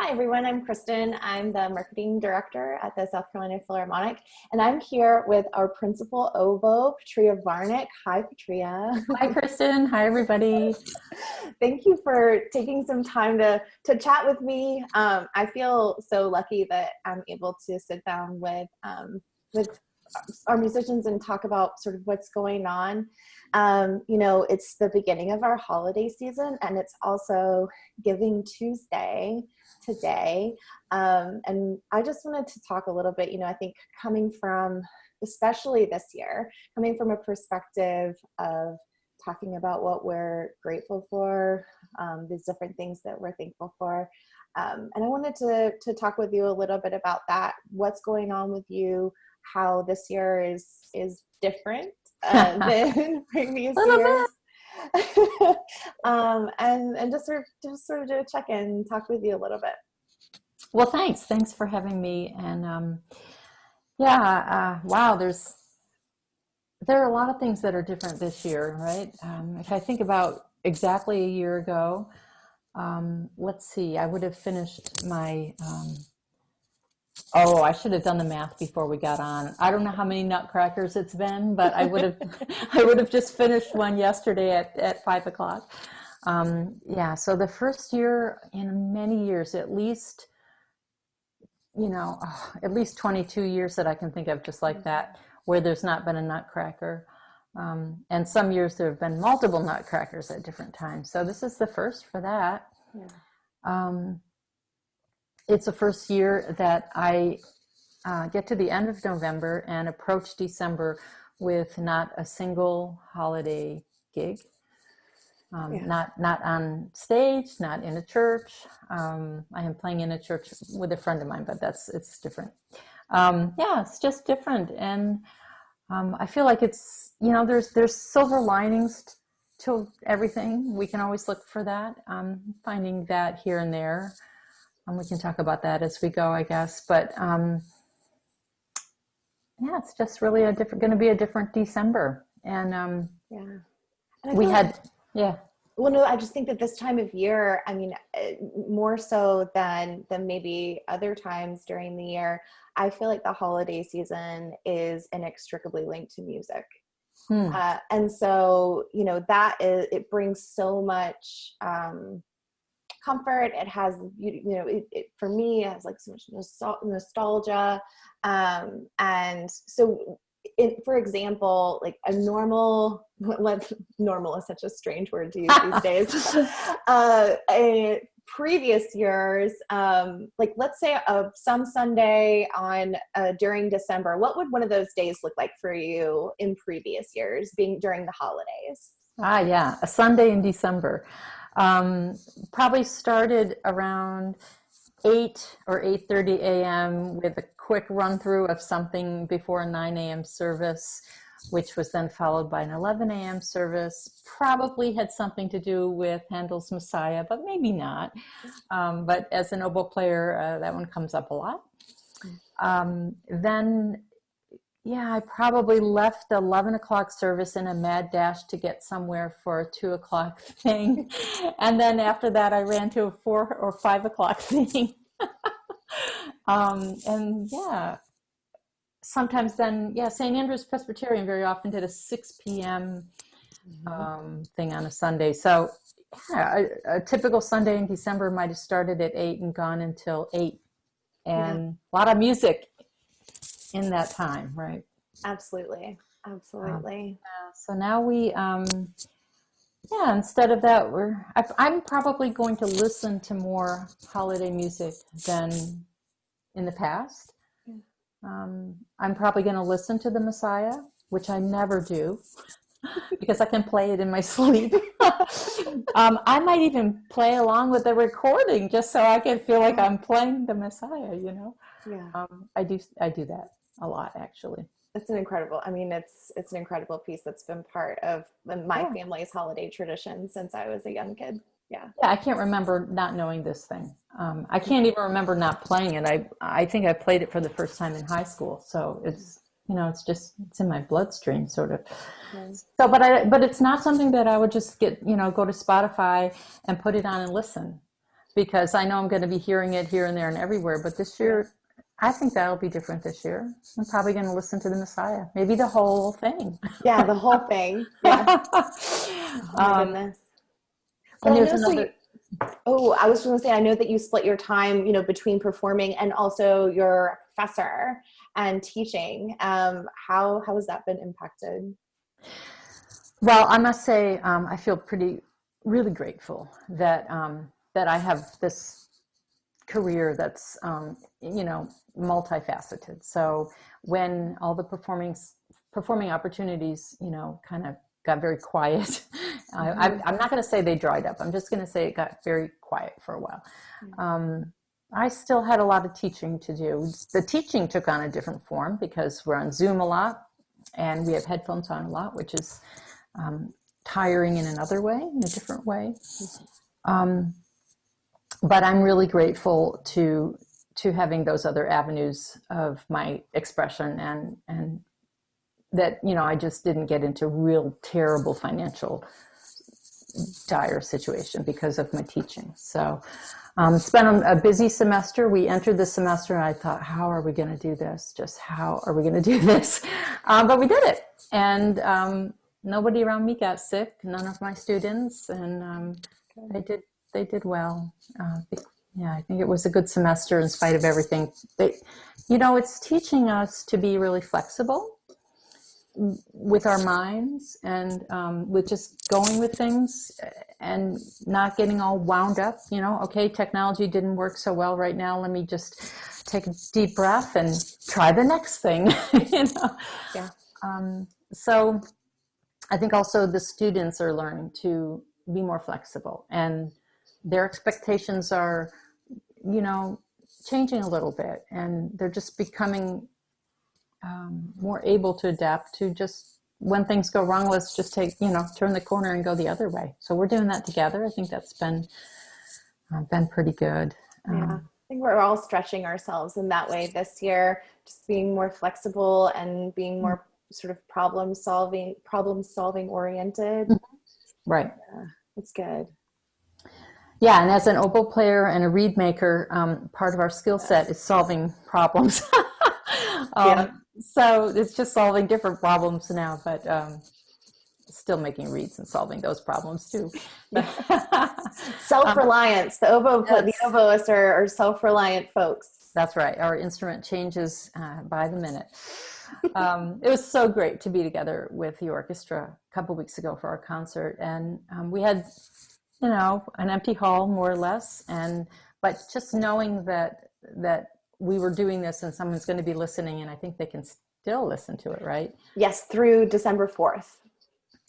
Hi, everyone. I'm Kristen. I'm the marketing director at the South Carolina Philharmonic, and I'm here with our principal oboe, Petrea Warneck. Hi, Petrea. Hi, Kristen. Hi, everybody. Thank you for taking some time to chat with me. I feel so lucky that I'm able to sit down with our musicians and talk about sort of what's going on. It's the beginning of our holiday season, and it's also Giving Tuesday today. And I just wanted to talk a little bit, I think coming from, especially this year, coming from a perspective of talking about what we're grateful for, these different things that we're thankful for. And I wanted to talk with you a little bit about that, what's going on with you, how this year is different than previous years. And just sort of do a check-in and talk with you a little bit. Well, thanks for having me. And wow, there are a lot of things that are different this year, right? If I think about exactly a year ago, let's see, I would have finished my I should have done the math before we got on. I don't know how many nutcrackers it's been, but I would have just finished one yesterday at 5 o'clock. So the first year in many years, at least 22 years that I can think of just like that, where there's not been a nutcracker. And some years there have been multiple nutcrackers at different times. So this is the first for that. Yeah. It's the first year that I get to the end of November and approach December with not a single holiday gig. Not on stage, not in a church. I am playing in a church with a friend of mine, but it's different. It's just different. And I feel like it's, there's silver linings to everything. We can always look for that. Finding that here and there. We can talk about that as we go, I guess. But it's just really going to be a different December. And Well, no, I just think that this time of year, more so than maybe other times during the year, I feel like the holiday season is inextricably linked to music. And so, it brings so much comfort. It has, for me, it has like so much nostalgia. And so, for example, like a normal is such a strange word to use these days. Previous years, like let's say some Sunday during December, what would one of those days look like for you in previous years, being during the holidays? A Sunday in December. Probably started around 8 or 8:30 a.m. with a quick run through of something before a 9 a.m. service, which was then followed by an 11 a.m. service. Probably had something to do with Handel's Messiah, but maybe not. But as an oboe player, that one comes up a lot. I probably left the 11 o'clock service in a mad dash to get somewhere for a 2 o'clock thing. And then after that, I ran to a 4 or 5 o'clock thing. Sometimes then, St. Andrew's Presbyterian very often did a 6 p.m. Thing on a Sunday. So a typical Sunday in December might have started at 8 and gone until 8. And a lot of music in that time, right? Absolutely. So now we, instead of that, I'm probably going to listen to more holiday music than in the past. I'm probably going to listen to the Messiah, which I never do because I can play it in my sleep. I might even play along with the recording just so I can feel like I'm playing the Messiah, Yeah. I do that a lot, actually. It's an incredible, it's an incredible piece that's been part of my family's holiday tradition since I was a young kid. Yeah, I can't remember not knowing this thing. I can't even remember not playing it. I think I played it for the first time in high school. So it's, it's in my bloodstream sort of. Yes. So, but it's not something that I would just go to Spotify and put it on and listen. because I know I'm going to be hearing it here and there and everywhere. But this year, I think that'll be different this year. I'm probably going to listen to the Messiah, maybe the whole thing. Yeah, the whole thing. Yeah. Oh my goodness. But And I there's know, another. I was going to say, I know that you split your time, between performing and also your professor and teaching. How has that been impacted? Well, I must say, I feel really grateful that that I have this career that's multifaceted. So when all the performing opportunities kind of got very quiet, I'm not going to say they dried up. I'm just going to say it got very quiet for a while. I still had a lot of teaching to do. The teaching took on a different form because we're on Zoom a lot and we have headphones on a lot, which is tiring in another way, in a different way. But I'm really grateful to having those other avenues of my expression, and that I just didn't get into real terrible financial dire situation because of my teaching. So it's been a busy semester. We entered the semester and I thought, how are we going to do this? Just how are we going to do this? But we did it. And nobody around me got sick, none of my students, and they did well. I think it was a good semester in spite of everything. It's teaching us to be really flexible with our minds and with just going with things and not getting all wound up. Okay, technology didn't work so well right now. Let me just take a deep breath and try the next thing. Yeah. So I think also the students are learning to be more flexible, and their expectations are, changing a little bit, and they're just becoming more able to adapt to just when things go wrong, let's just turn the corner and go the other way. So we're doing that together. I think that's been pretty good. Yeah. I think we're all stretching ourselves in that way this year, just being more flexible and being more sort of problem solving oriented. Right. Yeah, it's good. Yeah, and as an oboe player and a reed maker, part of our skill set is solving problems. So it's just solving different problems now, but still making reeds and solving those problems too. Self-reliance. The oboists are self-reliant folks. That's right. Our instrument changes by the minute. It was so great to be together with the orchestra a couple weeks ago for our concert, and we had an empty hall more or less, but just knowing that we were doing this and someone's going to be listening, and I think they can still listen to it, right? Yes, through December 4th.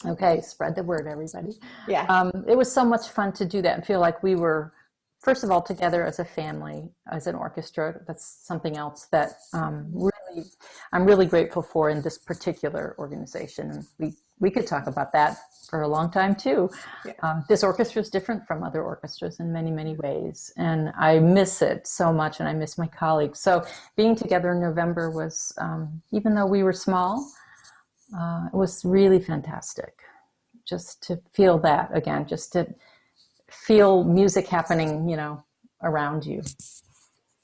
Okay, spread the word, everybody. Yeah. It was so much fun to do that and feel like we were, first of all, together as a family, as an orchestra. That's something else that I'm really grateful for in this particular organization. And we could talk about that for a long time too. Yeah. This orchestra is different from other orchestras in many, many ways. And I miss it so much, and I miss my colleagues. So being together in November was, even though we were small, it was really fantastic just to feel that again, just to feel music happening, around you.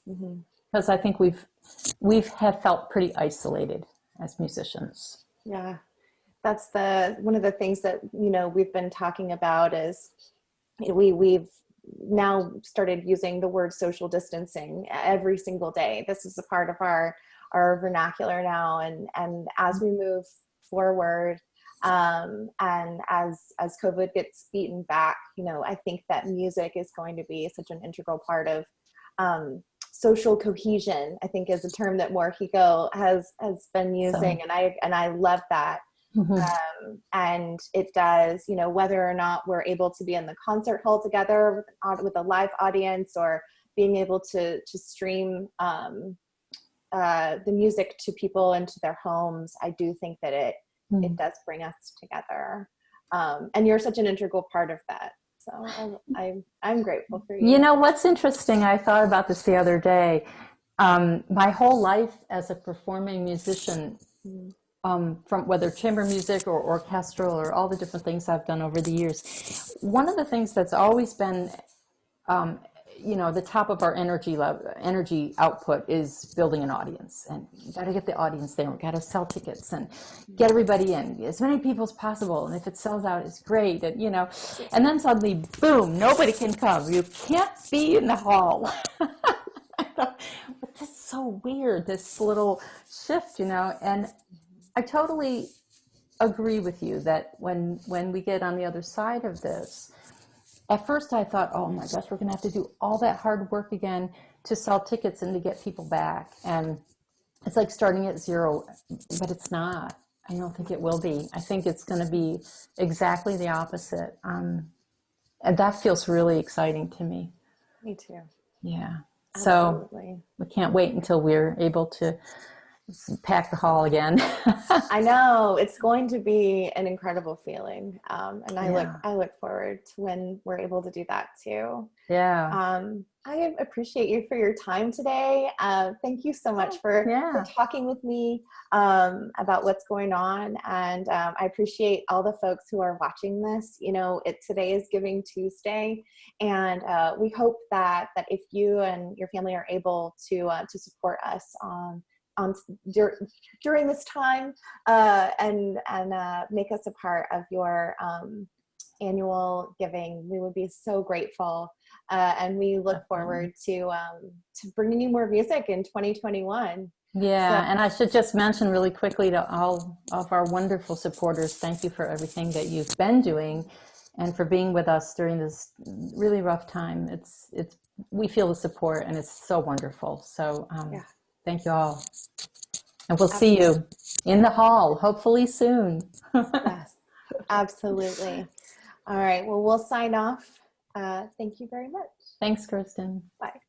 Because I think we have felt pretty isolated as musicians. Yeah. That's one of the things that, we've been talking about is we've now started using the word social distancing every single day. This is a part of our vernacular now. And as we move forward, and as COVID gets beaten back, I think that music is going to be such an integral part of social cohesion, I think is a term that Morihiko has been using. And I love that. And it does, whether or not we're able to be in the concert hall together with a live audience, or being able to stream the music to people into their homes, I do think that it does bring us together. And you're such an integral part of that. So I'm grateful for you. What's interesting, I thought about this the other day. My whole life as a performing musician, from whether chamber music or orchestral or all the different things I've done over the years, one of the things that's always been you know, the top of our energy output is building an audience, and you got to get the audience there. We got to sell tickets and get everybody in, as many people as possible. And if it sells out, it's great. And, you know, and then suddenly, boom, nobody can come. You can't be in the hall. I thought, but this is so weird, this little shift, you know. And I totally agree with you that when we get on the other side of this, at first I thought, oh my gosh, we're going to have to do all that hard work again to sell tickets and to get people back. And it's like starting at zero, but it's not. I don't think it will be. I think it's going to be exactly the opposite. And that feels really exciting to me. Me too. Yeah. Absolutely. So we can't wait until we're able to pack the hall again. I know it's going to be an incredible feeling, and I look forward to when we're able to do that too. Yeah. I appreciate you for your time today. Thank you so much for talking with me about what's going on, and I appreciate all the folks who are watching this. You know, today is Giving Tuesday, and we hope that if you and your family are able to support us during this time, and make us a part of your annual giving, we would be so grateful. And we look forward to bringing you more music in 2021. Yeah, and I should just mention really quickly to all of our wonderful supporters, thank you for everything that you've been doing and for being with us during this really rough time. We feel the support, and it's so wonderful. So thank you all. And we'll see you in the hall, hopefully soon. Yes, absolutely. All right, well, we'll sign off. Thank you very much. Thanks, Kirsten. Bye.